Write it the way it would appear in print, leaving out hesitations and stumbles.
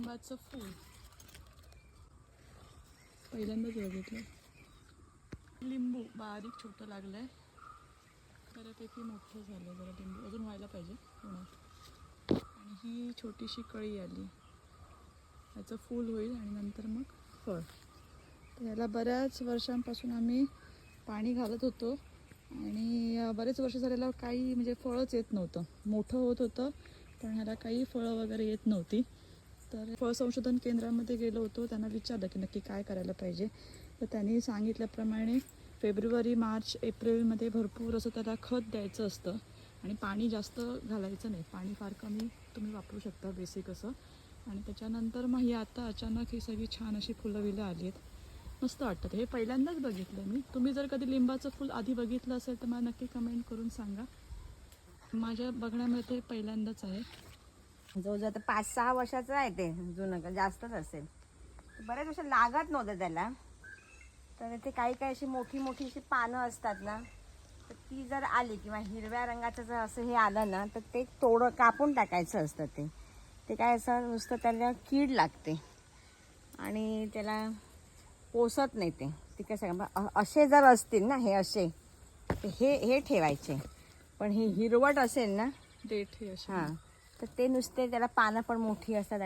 लिंबाचं फूल पहिल्यांदाच बघितलं. लिंबू बारीक छोटं लागलंय, बऱ्यापैकी मोठं झालं. जरा लिंबू अजून व्हायला पाहिजे उन्हात. आणि ही छोटीशी कळी आली, याचं फूल होईल आणि नंतर मग फळ. तर याला बऱ्याच वर्षांपासून आम्ही पाणी घालत होतो आणि बरेच वर्ष झालेलं काही म्हणजे फळच येत नव्हतं. मोठं होत होतं पण ह्याला काही फळं वगैरे येत नव्हती. तर फळ संशोधन केंद्रामध्ये गेलो होतो, त्यांना विचारलं की नक्की काय करायला पाहिजे. तर त्यांनी सांगितल्याप्रमाणे फेब्रुवारी, मार्च, एप्रिलमध्ये भरपूर असं त्याला खत द्यायचं असतं आणि पाणी जास्त घालायचं नाही. पाणी फार कमी तुम्ही वापरू शकता बेसिक असं. आणि त्याच्यानंतर मग ही आता अचानक ही सगळी छान अशी फुलं विलं आली आहेत. मस्त वाटतं. हे पहिल्यांदाच बघितलं मी. तुम्ही जर कधी लिंबाचं फूल आधी बघितलं असेल तर मला नक्की कमेंट करून सांगा. माझ्या बघण्यामध्ये पहिल्यांदाच आहे. जवळजवळ आता 5-6 वर्षाचं आहे ते, जुनं जास्तच असेल. बऱ्याच वर्ष लागत नव्हतं त्याला. तर ते काही काही अशी मोठी मोठी अशी पानं असतात ना, तर ती जर आली किंवा हिरव्या रंगाचं जर असं हे आलं ना, तर ते कापून टाकायचं असतं. ते काय असं नुसतं त्याला कीड लागते आणि त्याला पोसत नाही. ते काय सांगा, असे जर असतील ना, हे असे हे ठेवायचे. पण हे हिरवट असेल ना, देठ हे अशी. हां, तर ते नुसते त्याला पानं पण मोठी असतात.